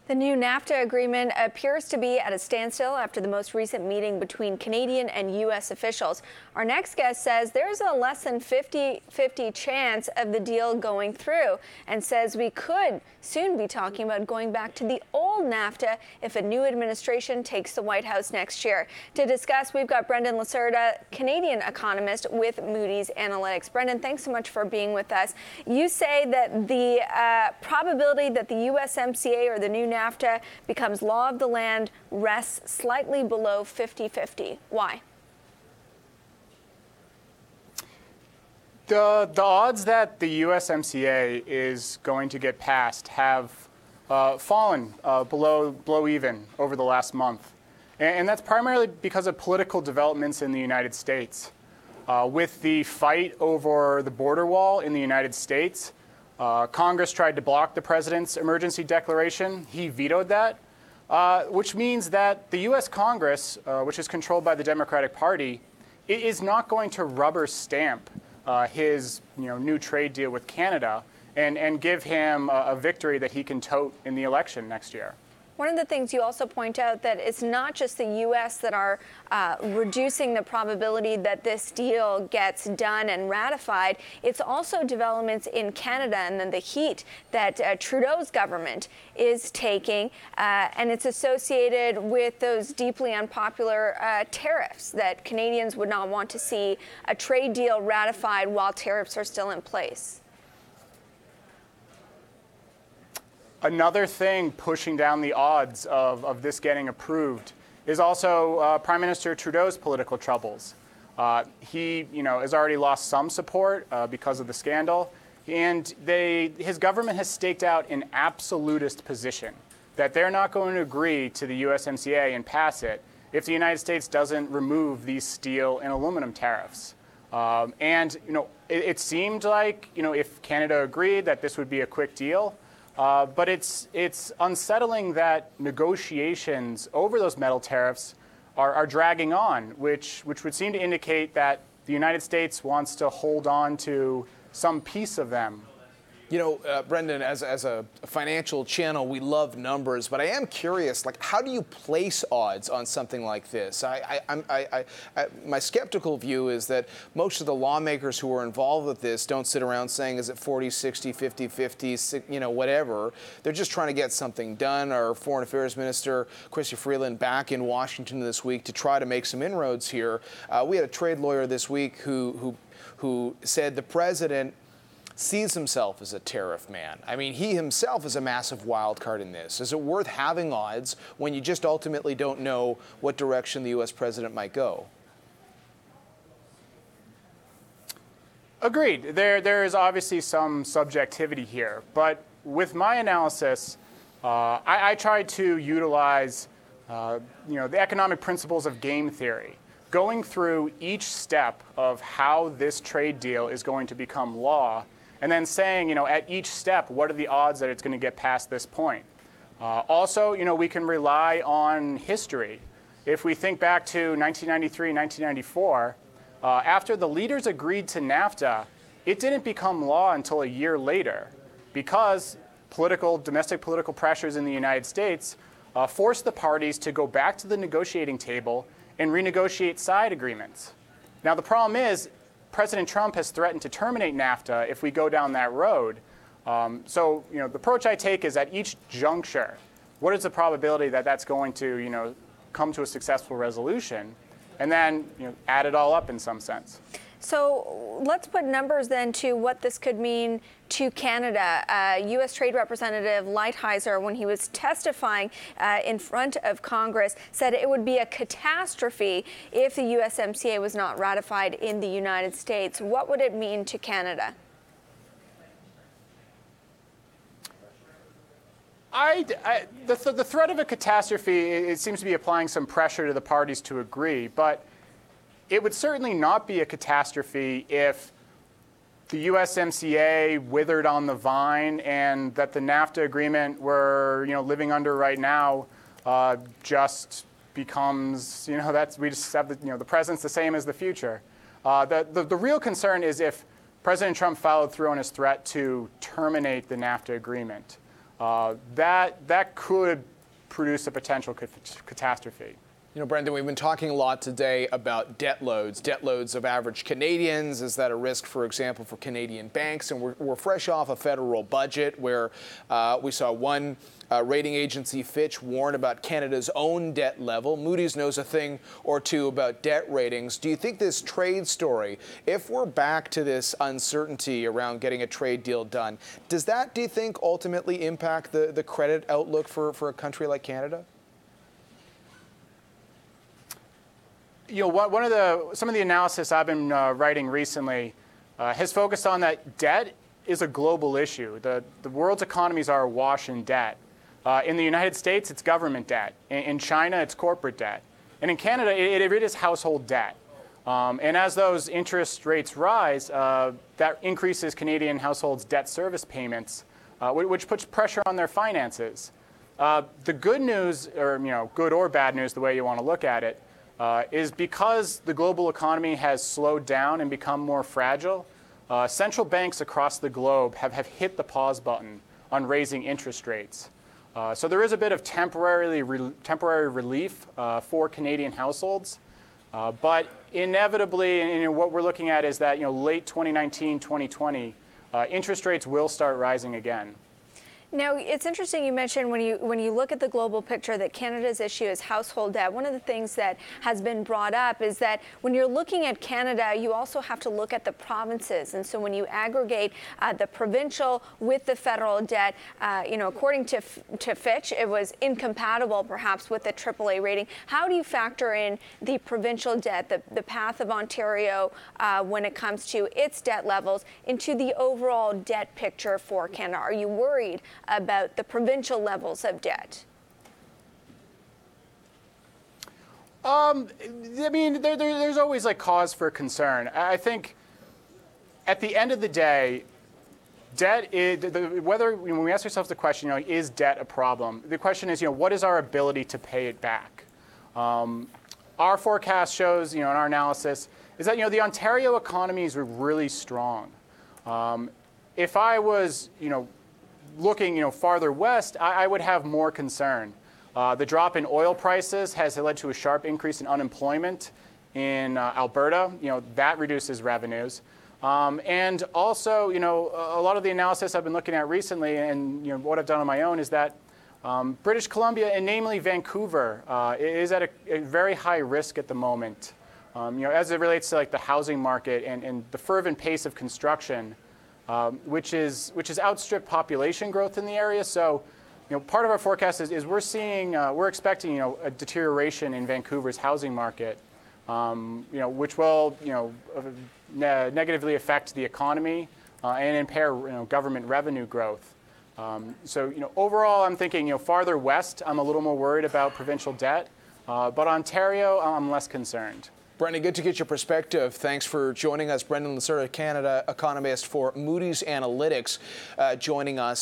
The new NAFTA agreement appears to be at a standstill after the most recent meeting between Canadian and U.S. officials. Our next guest says there's a less than 50-50 chance of the deal going through and says we could soon be talking about going back to the old NAFTA if a new administration takes the White House next year. To discuss, we've got Brendan LaCerda, Canadian economist with Moody's Analytics. Brendan, thanks so much for being with us. You say that the probability that the USMCA or the new NAFTA becomes law of the land rests slightly below 50-50. Why? The odds that the USMCA is going to get passed have fallen below even over the last month. And that's primarily because of political developments in the United States. With the fight over the border wall in the United States, Congress tried to block the president's emergency declaration. He vetoed that, which means that the U.S. Congress, which is controlled by the Democratic Party, is not going to rubber stamp his new trade deal with Canada and give him a victory that he can tote in the election next year. One of the things you also point out that it's not just the U.S. that are reducing the probability that this deal gets done and ratified. It's also developments in Canada and then the heat that Trudeau's government is taking, and it's associated with those deeply unpopular tariffs that Canadians would not want to see a trade deal ratified while tariffs are still in place. Another thing pushing down the odds of this getting approved is also Prime Minister Trudeau's political troubles. He, has already lost some support because of the scandal, and his government has staked out an absolutist position that they're not going to agree to the USMCA and pass it if the United States doesn't remove these steel and aluminum tariffs. It seemed like, if Canada agreed that this would be a quick deal. But it's unsettling that negotiations over those metal tariffs are dragging on, which would seem to indicate that the United States wants to hold on to some piece of them. Brendan, as a financial channel, we love numbers, but I am curious, how do you place odds on something like this? My skeptical view is that most of the lawmakers who are involved with this don't sit around saying, is it 40, 60, 50, 50, whatever. They're just trying to get something done. Our Foreign Affairs Minister, Chrystia Freeland, back in Washington this week to try to make some inroads here. We had a trade lawyer this week who said the president sees himself as a tariff man. I mean, he himself is a massive wild card in this. Is it worth having odds when you just ultimately don't know what direction the U.S. president might go? Agreed. There is obviously some subjectivity here, but with my analysis, I tried to utilize the economic principles of game theory, going through each step of how this trade deal is going to become law, and then saying, at each step, what are the odds that it's going to get past this point? Also, we can rely on history. If we think back to 1993, 1994, after the leaders agreed to NAFTA, it didn't become law until a year later because domestic political pressures in the United States forced the parties to go back to the negotiating table and renegotiate side agreements. Now, the problem is, President Trump has threatened to terminate NAFTA if we go down that road. So, the approach I take is at each juncture, what is the probability that that's going to, come to a successful resolution, and then, add it all up in some sense. So let's put numbers then to what this could mean to Canada. U.S. Trade Representative Lighthizer, when he was testifying in front of Congress, said it would be a catastrophe if the USMCA was not ratified in the United States. What would it mean to Canada? The threat of a catastrophe, it seems to be applying some pressure to the parties to agree, but it would certainly not be a catastrophe if the USMCA withered on the vine and that the NAFTA agreement we're living under right now just becomes we just have the present's the same as the future. The real concern is if President Trump followed through on his threat to terminate the NAFTA agreement. that could produce a potential catastrophe. You know, Brendan, we've been talking a lot today about debt loads of average Canadians. Is that a risk, for example, for Canadian banks? And we're fresh off a federal budget where we saw one rating agency, Fitch, warn about Canada's own debt level. Moody's knows a thing or two about debt ratings. Do you think this trade story, if we're back to this uncertainty around getting a trade deal done, does that, do you think, ultimately impact the credit outlook for a country like Canada? You know, some of the analysis I've been writing recently has focused on that debt is a global issue. The world's economies are awash in debt. In the United States, it's government debt. In China, it's corporate debt. And in Canada, it is household debt. And as those interest rates rise, that increases Canadian households' debt service payments, which puts pressure on their finances. The good news, or good or bad news, the way you want to look at it, is because the global economy has slowed down and become more fragile, central banks across the globe have hit the pause button on raising interest rates. So there is a bit of temporary relief for Canadian households. But inevitably, and what we're looking at is that late 2019, 2020, interest rates will start rising again. Now, it's interesting you mentioned when you look at the global picture that Canada's issue is household debt. One of the things that has been brought up is that when you're looking at Canada, you also have to look at the provinces. And so when you aggregate the provincial with the federal debt, according to Fitch, it was incompatible perhaps with the AAA rating. How do you factor in the provincial debt, the path of Ontario when it comes to its debt levels into the overall debt picture for Canada? Are you worried about the provincial levels of debt? I mean, there's always cause for concern. I think at the end of the day, debt is when we ask ourselves the question, is debt a problem? The question is, what is our ability to pay it back? Our forecast shows, in our analysis, is that the Ontario economy is really strong. If I was, looking, farther west, I would have more concern. The drop in oil prices has led to a sharp increase in unemployment in Alberta. That reduces revenues. And also, a lot of the analysis I've been looking at recently and, what I've done on my own is that British Columbia, and namely Vancouver, is at a very high risk at the moment. As it relates to the housing market and the fervent pace of construction, which is outstripped population growth in the area. So, part of our forecast is we're expecting a deterioration in Vancouver's housing market, which will negatively affect the economy and impair government revenue growth. So overall, I'm thinking farther west, I'm a little more worried about provincial debt, but Ontario, I'm less concerned. Brendan, good to get your perspective. Thanks for joining us. Brendan LaCerda, Canada economist for Moody's Analytics, joining us.